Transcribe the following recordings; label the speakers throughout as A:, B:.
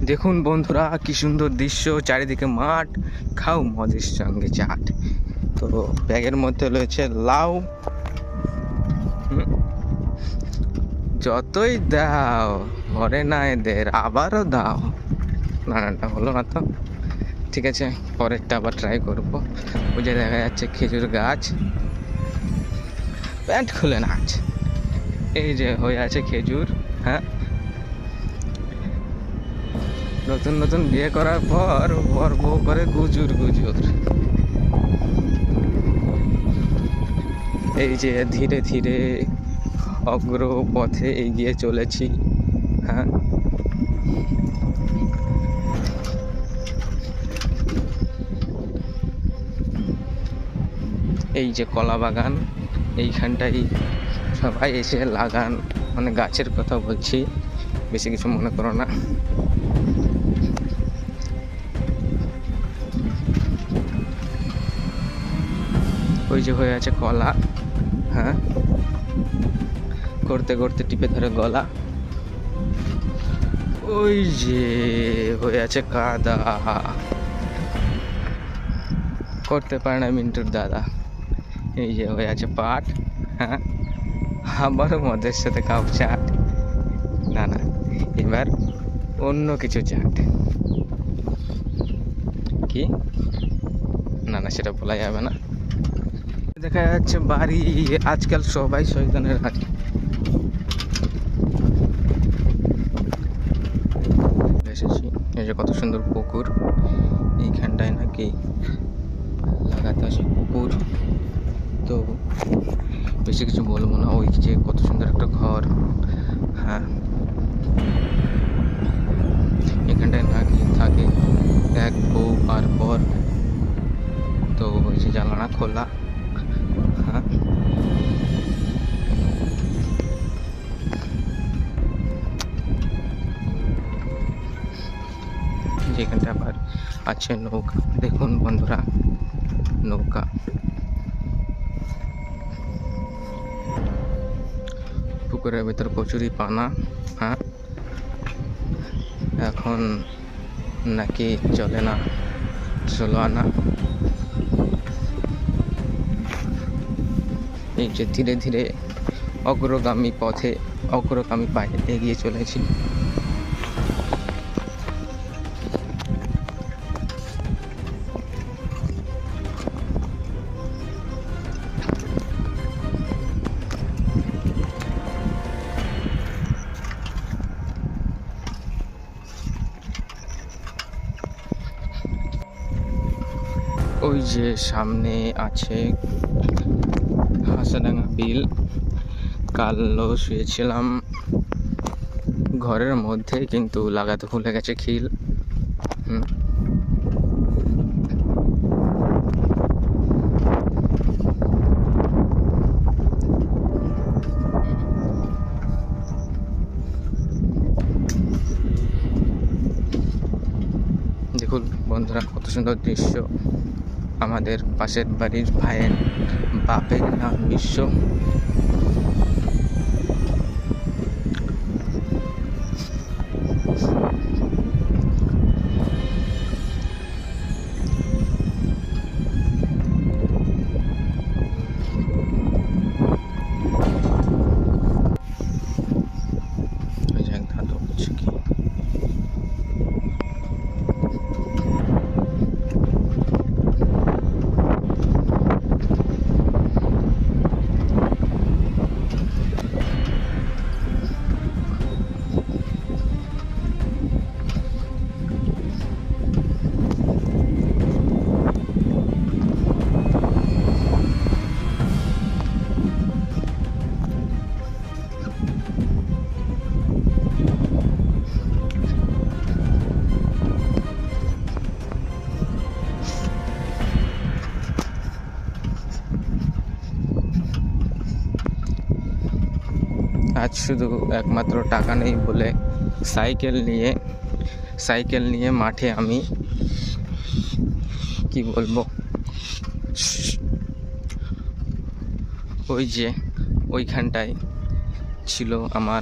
A: দেখুন বন্ধুরা, কি সুন্দর দৃশ্য, চারিদিকে মাঠ, খাও মদের সঙ্গে চাট। তো ব্যাগের মধ্যে রয়েছে লাউ। যতই দাও ঘরে না এদের আবারও দাও। নানাটা হলো না তো, ঠিক আছে, পরেরটা আবার ট্রাই করবো। ওই যে দেখা যাচ্ছে খেজুর গাছ, প্যান্ট খুলে নাচ। এই যে হয়ে আছে খেজুর। হ্যাঁ, নতুন নতুন বিয়ে করার পর বর বউ করে গুজুর গুজুর। এই যে ধীরে ধীরে অগ্রপথে এগিয়ে চলেছি। হ্যাঁ, এই যে কলা বাগান, এইখানটাই সবাই এসে লাগান, মানে গাছের কথা বলছি, বেশি কিছু মনে করো না। ওই যে হয়ে আছে কলা। হ্যাঁ, করতে করতে টিপে ধরে গলা। ওই যে হয়ে আছে কাদা, করতে পারে না মিন্টুর দাদা। এই যে হয়ে আছে পাট। হ্যাঁ, আবারও মদের সাথে খাও চাট। না না, এবার অন্য কিছু চাট। কি না না, সেটা বলা যাবে না। দেখা যাচ্ছে বাড়ি, আজকাল সবাই শয়তানের হাতে। এসেছি, এই যে কত সুন্দর পুকুর, এইখানটায় নাকি লাগাতে আছে কুকুর। তো বেশি কিছু বলবো না। ওই যে কত সুন্দর একটা ঘর। হ্যাঁ, এখানটায় নাকি থাকে এক বউ আর বর। তো ওই যে জানালা খোলা। হ্যাঁ, যেখানটা আবার আছে নৌকা। দেখুন বন্ধুরা, নৌকা, পুকুরের ভেতর কচুরি পানা। হ্যাঁ, এখন নাকি চলে না, 16 আনা। এই যে ধীরে ধীরে অগ্রগামী পথে, অগ্রগামী পায়ে এগিয়ে চলেছি। ওই যে সামনে আছে হাসাডাঙ্গা বিল। কালও শুয়েছিলাম ঘরের মধ্যে, কিন্তু লাগাতে ভুলে গেছে খিল। দেখুন বন্ধুরা, কত সুন্দর দৃশ্য। আমাদের পাশের বাড়ির ভাইয়ের বাপের নাম বিশ্ব। আজ শুধু একমাত্র টাকা নেই বলে সাইকেল নিয়ে মাঠে আমি, কি বলবো, ওই যে ওইখানটায় ছিল আমার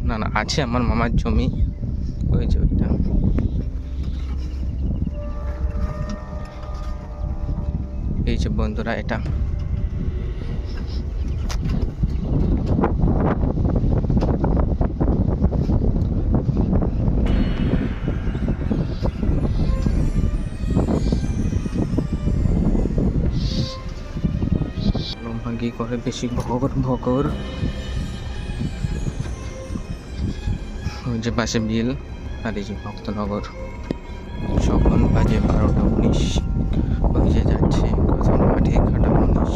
A: না না, আছে আমার মামার জমি। ওই যে ওইটা এই যে বন্ধুরা, এটা ভাগি করে বেশি ভগর ভগর। ওই যে পাশে বিল, আর এই যে ভক্তনগর। সখন বাজে 12:19। ওই যে যাচ্ছে কোথাও মাঠে খাটা মানুষ।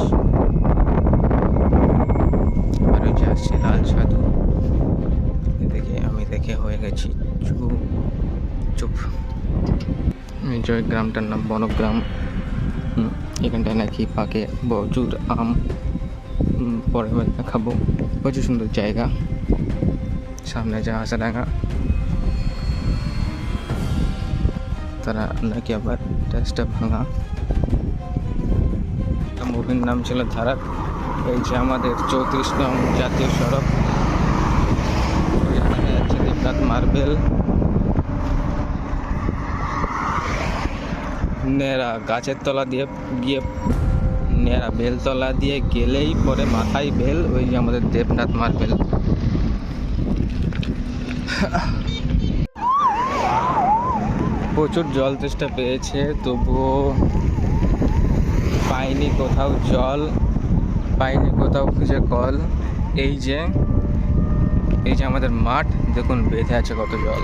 A: আর ওই যে আসছে লাল সাধু। এদিকে আমি দেখে হয়ে গেছি চুপ চুপ। এই যে ওই গ্রামটার নাম বনগ্রাম। এখানটায় নাকি পাকে প্রচুর আম। পরে দেখাবো। প্রচুর সুন্দর জায়গা। সামনে যা হাসাডাঙ্গা, তারা নাকি আবার ট্যাক্সটা ভাঙা। মুভির নাম ছিল ধারা। এই যে আমাদের 34 নং জাতীয় সড়ক। যাচ্ছে দেবনাথ মার্বেল। নেড়া গাছের তলা দিয়ে গিয়ে, নেড়া বেলতলা দিয়ে গেলেই পরে মাথায় বেল, ওই যে আমাদের দেবনাথ মার্বেল। প্রচুর জল তেষ্টা পেয়েছে, তবুও পাইনি কোথাও জল, পাইনি কোথাও খুঁজে কল। এই যে আমাদের মাঠ, দেখুন বেঁধে আছে কত জল।